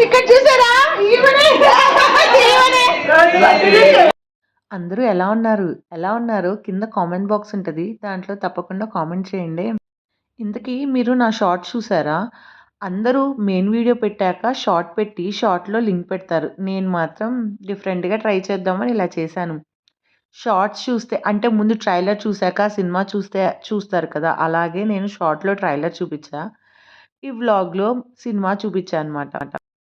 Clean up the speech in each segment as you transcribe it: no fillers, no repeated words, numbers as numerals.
ఇక్కడ చూసారా అందరూ ఎలా ఉన్నారు కింద కామెంట్ బాక్స్ ఉంటుంది, దాంట్లో తప్పకుండా కామెంట్ చేయండి. ఇంతకీ మీరు నా షార్ట్ చూసారా? అందరూ మెయిన్ వీడియో పెట్టాక షార్ట్ పెట్టి షార్ట్‌లో లింక్ పెడతారు. నేను మాత్రం డిఫరెంట్‌గా ట్రై చేద్దామని ఇలా చేశాను. షార్ట్స్ చూస్తే అంటే ముందు ట్రైలర్ చూసాక సినిమా చూస్తారు కదా! అలాగే నేను షార్ట్‌లో ట్రైలర్ చూపిచ్చా. ఈ వ్లాగ్‌లో సినిమా చూపిచ్చా అనమాట.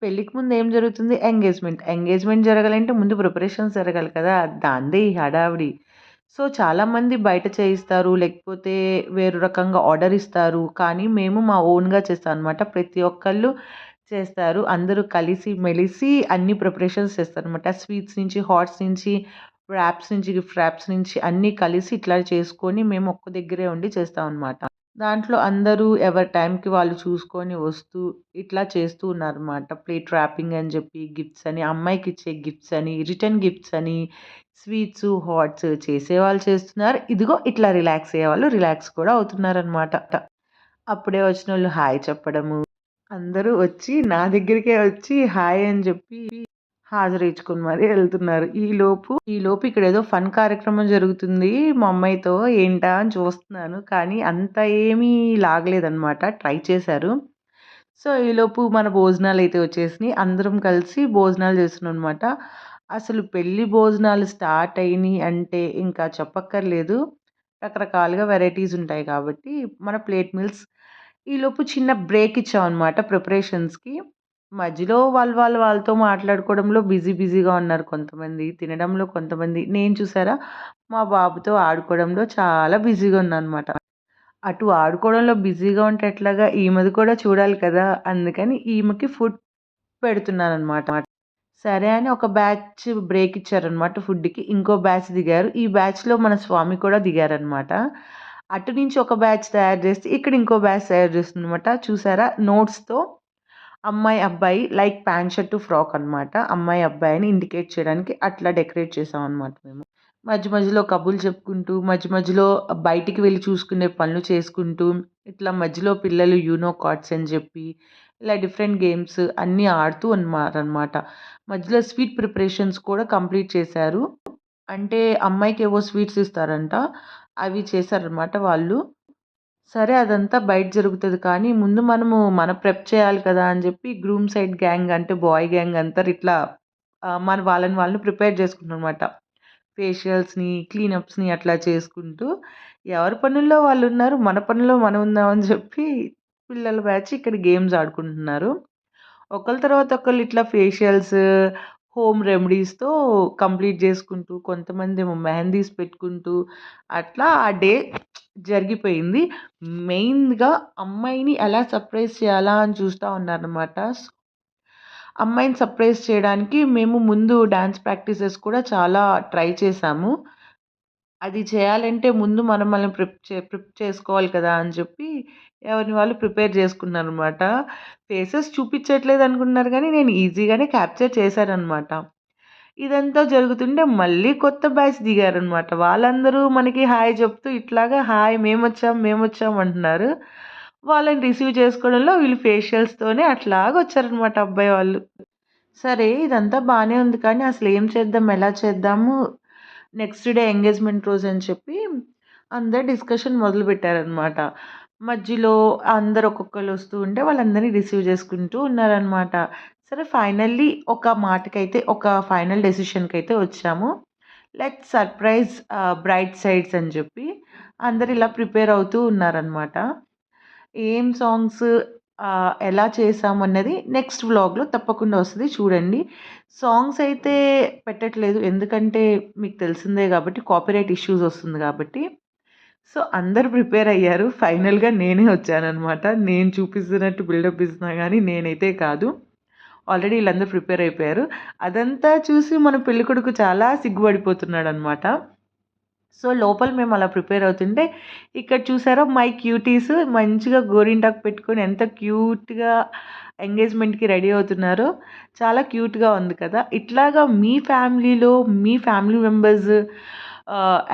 పెళ్ళికి ముందు ఏం జరుగుతుంది? ఎంగేజ్‌మెంట్. ఎంగేజ్‌మెంట్ జరగాలంటే ముందు ప్రిపరేషన్స్ జరగాలి కదా! దాందే ఈ హడావిడి. సో, చాలామంది బయట చేయిస్తారు. లేకపోతే వేరు రకంగా ఆర్డర్ ఇస్తారు. కానీ మేము మా ఓన్‌గా చేస్తామనమాట. ప్రతి ఒక్కళ్ళు చేస్తారు. అందరూ కలిసి మెలిసి అన్ని ప్రిపరేషన్స్ చేస్తారనమాట. స్వీట్స్ నుంచి, హాట్స్ నుంచి, వ్రాప్స్ నుంచి, గిఫ్ట్ ర్యాప్స్ నుంచి అన్నీ కలిసి ఇట్లా చేసుకొని మేము ఒక్క దగ్గరే ఉండి చేస్తామనమాట. దాంట్లో అందరూ ఎవరి టైంకి వాళ్ళు చూసుకొని వస్తూ ఇట్లా చేస్తూ ఉన్నారనమాట. ప్లేట్ ర్యాపింగ్ అని చెప్పి, గిఫ్ట్స్ అని, అమ్మాయికిచ్చే గిఫ్ట్స్ అని, రిటర్న్ గిఫ్ట్స్ అని, స్వీట్సు, హాట్స్ చేసేవాళ్ళు చేస్తున్నారు. ఇదిగో ఇట్లా రిలాక్స్ అయ్యేవాళ్ళు రిలాక్స్ కూడా అవుతున్నారనమాట. అప్పుడే వచ్చినోళ్ళు హాయ్ చెప్పడము. అందరూ వచ్చి నా దగ్గరికే వచ్చి హాయ్ అని చెప్పి హాజరిచ్చుకొని మరీ ఎళ్తున్నారు. ఈలోపు ఇక్కడేదో ఫన్ కార్యక్రమం జరుగుతుంది మా అమ్మాయితో. ఏంటా అని చూస్తున్నాను. కానీ అంత ఏమీ లాగలేదనమాట. ట్రై చేశారు. సో, ఈలోపు మన భోజనాలైతే వచ్చేసినియి. అందరం కలిసి భోజనాలు చేస్తున్నామనమాట. అసలు పెళ్లి భోజనాలు స్టార్ట్ అయినియి అంటే ఇంకా చెప్పక్కర్లేదు. రకరకాలుగా వెరైటీస్ ఉంటాయి కాబట్టి మన ప్లేట్ మీల్స్ ఈలోపు చిన్న బ్రేక్ ఇచ్చామనమాట ప్రిపరేషన్స్‌కి. మధ్యలో వాళ్ళతో మాట్లాడుకోవడంలో బిజీగా ఉన్నారు కొంతమంది. తినడంలో కొంతమంది. నేను చూసారా మా బాబుతో ఆడుకోవడంలో చాలా బిజీగా ఉన్నాననమాట. అటు ఆడుకోవడంలో బిజీగా ఉంటే ఎట్లాగా ఈమెది కూడా చూడాలి కదా! అందుకని ఈమెకి ఫుడ్ పెడుతున్నాననమాట. సరే అని ఒక బ్యాచ్ బ్రేక్ ఇచ్చారనమాట ఫుడ్‌కి. ఇంకో బ్యాచ్ దిగారు. ఈ బ్యాచ్‌లో మన స్వామి కూడా దిగారనమాట. అటు నుంచి ఒక బ్యాచ్ తయారు చేస్తే, ఇక్కడ ఇంకో బ్యాచ్ తయారు చేస్తుందనమాట. చూసారా నోట్స్‌తో అమ్మాయి, అబ్బాయి లైక్ ప్యాంట్ షర్టు, ఫ్రాక్ అనమాట. అమ్మాయి, అబ్బాయిని ఇండికేట్ చేయడానికి అట్లా డెకరేట్ చేసామనమాట మేము. మధ్యలో కబుర్లు చెప్పుకుంటూ, మధ్యలో బయటికి వెళ్లి చూసుకునే పనులు చేసుకుంటూ, ఇట్లా మధ్యలో పిల్లలు యూనో కార్డ్స్ అని చెప్పి, ఇలా డిఫరెంట్ గేమ్స్ అన్నీ ఆడుతూ ఉన్నారనమాట. మధ్యలో స్వీట్ ప్రిపరేషన్స్ కూడా కంప్లీట్ చేశారు. అంటే అమ్మాయికేవో స్వీట్స్ ఇస్తారంట. అవి చేశారనమాట వాళ్ళు. సరే అదంతా బయట జరుగుతది కానీ, ముందు మన ప్రెప్ చేయాలి కదా! అని జెప్పి గ్రూమ్ సైడ్ గ్యాంగ్ అంటే బాయ్ గ్యాంగ్ అంతా ఇట్లా మన వాళ్ళని ప్రిపేర్ చేసుకుంటున్నారనమాట. ఫేషియల్స్‌ని, క్లీనప్స్‌ని అట్లా చేసుకుంటూ ఎవరి పనుల్లో వాళ్ళున్నారు. మన పనిలో మనం ఉందాం అని చెప్పి పిల్లల బ్యాచ్ ఇక్కడ గేమ్స్ ఆడుకుంటున్నారు. ఒకళ్ళ తర్వాత ఒకళ్ళు ఇట్లా ఫేషియల్స్, హోమ్ రెమెడీస్‌తో కంప్లీట్ చేసుకుంటూ, కొంతమందేమో మెహందీస్ పెట్టుకుంటూ అట్లా ఆ డే జరిగిపోయింది. మెయిన్‌గా అమ్మాయిని ఎలా సర్ప్రైజ్ చేయాలా అని చూస్తా ఉన్నారనమాట. అమ్మాయిని సర్ప్రైజ్ చేయడానికి మేము ముందు డాన్స్ ప్రాక్టీసెస్ కూడా చాలా ట్రై చేశాము. అది చేయాలంటే ముందు మనల్ని ప్రిప్ చేసుకోవాలి కదా! అని చెప్పి ఎవరిని వాళ్ళు ప్రిపేర్ చేసుకున్నారనమాట. ఫేసెస్ చూపించట్లేదు అనుకున్నారు గానీ, నేను ఈజీగానే క్యాప్చర్ చేశాననమాట. ఇదంతా జరుగుతుంటే మళ్ళీ కొత్త బ్యాచ్ దిగారనమాట. వాళ్ళందరూ మనకి హాయ్ చెప్తూ ఇట్లాగా హాయ్ మేమొచ్చాం అంటున్నారు. వాళ్ళని రిసీవ్ చేసుకోవడంలో వీళ్ళు ఫేషియల్స్‌తోనే అట్లాగొచ్చారనమాట అబ్బాయి వాళ్ళు. సరే ఇదంతా బానే ఉంది కానీ అసలేం చేద్దాం? ఎలా చేద్దాము? నెక్స్ట్ డే ఎంగేజ్‌మెంట్ రోజని చెప్పి అందరూ డిస్కషన్ మొదలుపెట్టారనమాట. మధ్యలో అందరూ ఒక్కొక్కళ్ళు వస్తూ ఉంటే వాళ్ళందరిని రిసీవ్ చేసుకుంటూ ఉన్నారనమాట. సరే ఫైనల్లీ ఒక మాటకైతే ఒక ఫైనల్ డెసిషన్‌కైతే వచ్చాము. లెట్స్ సర్ప్రైజ్ బ్రైడ్ సైడ్స్ అని చెప్పి అందరూ ఇలా ప్రిపేర్ అవుతూ ఉన్నారనమాట. ఏం సాంగ్స్ ఎలా చేశామన్నది నెక్స్ట్ వ్లాగ్‌లో తప్పకుండా వస్తది చూడండి. సాంగ్స్ అయితే పెట్టట్లేదు. ఎందుకంటే మీకు తెలిసిందే గాబట్టి కాపీరైట్ ఇష్యూస్ వస్తుంది గాబట్టి. సో, అందరూ ప్రిపేర్ అయ్యారు. ఫైనల్‌గా నేనే వచ్చాననమాట. నేను చూపిస్తున్నట్టు బిల్డప్ ఇస్తున్నా గానీ నేనైతే కాదు. ఆల్రెడీ ఈళ్ళందరూ ప్రిపేర్ అయిపోయారు. అదంతా చూసి మన పెళ్ళికొడుకు చాలా సిగ్గుపడిపోతున్నాడనమాట. సో, లోపల మేము అలా ప్రిపేర్ అవుతుంటే, ఇక్కడ చూసారా మై క్యూటీస్ మంచిగా గోరింటాకు పెట్టుకొని ఎంత క్యూట్‌గా ఎంగేజ్‌మెంట్‌కి రెడీ అవుతున్నారో. చాలా క్యూట్‌గా ఉంది కదా! ఇట్లాగా మీ ఫ్యామిలీలో మీ ఫ్యామిలీ మెంబర్స్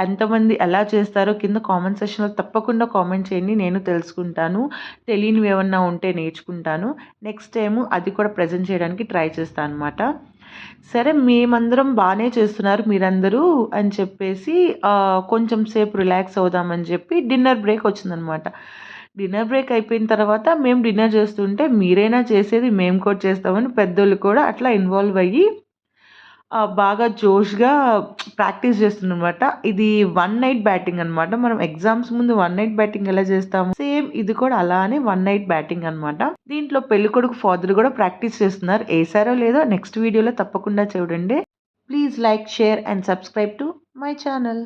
ఎంతమంది ఎలా చేస్తారో కింద కామెంట్ సెక్షన్‌లో తప్పకుండా కామెంట్ చేయండి. నేను తెలుసుకుంటాను. తెలియనివి ఏమన్నా ఉంటే నేర్చుకుంటాను. నెక్స్ట్ టైము అది కూడా ప్రెజెంట్ చేయడానికి ట్రై చేస్తా అనమాట. సరే మేమందరం బానే చేస్తున్నారు మీరందరూ అని చెప్పేసి కొంచెం సేపు రిలాక్స్ అవుదామని చెప్పి డిన్నర్ బ్రేక్ వచ్చిందనమాట. డిన్నర్ బ్రేక్ అయిపోయిన తర్వాత మేము డిన్నర్ చేస్తుంటే మీరైనా చేసేది మేము కూడా చేస్తామని పెద్దోళ్ళు కూడా అట్లా ఇన్వాల్వ్ అయ్యి బాగా జోష్‌గా ప్రాక్టీస్ చేస్తుందనమాట. ఇది వన్ నైట్ బ్యాటింగ్ అనమాట. మనం ఎగ్జామ్స్ ముందు వన్ నైట్ బ్యాటింగ్ ఎలా చేస్తాము, సేమ్ ఇది కూడా అలానే వన్ నైట్ బ్యాటింగ్ అనమాట. దీంట్లో పెళ్ళికొడుకు ఫాదర్ కూడా ప్రాక్టీస్ చేస్తున్నారు. ఏసారో లేదో నెక్స్ట్ వీడియోలో తప్పకుండా చూడండి. Please like, share and subscribe to my channel.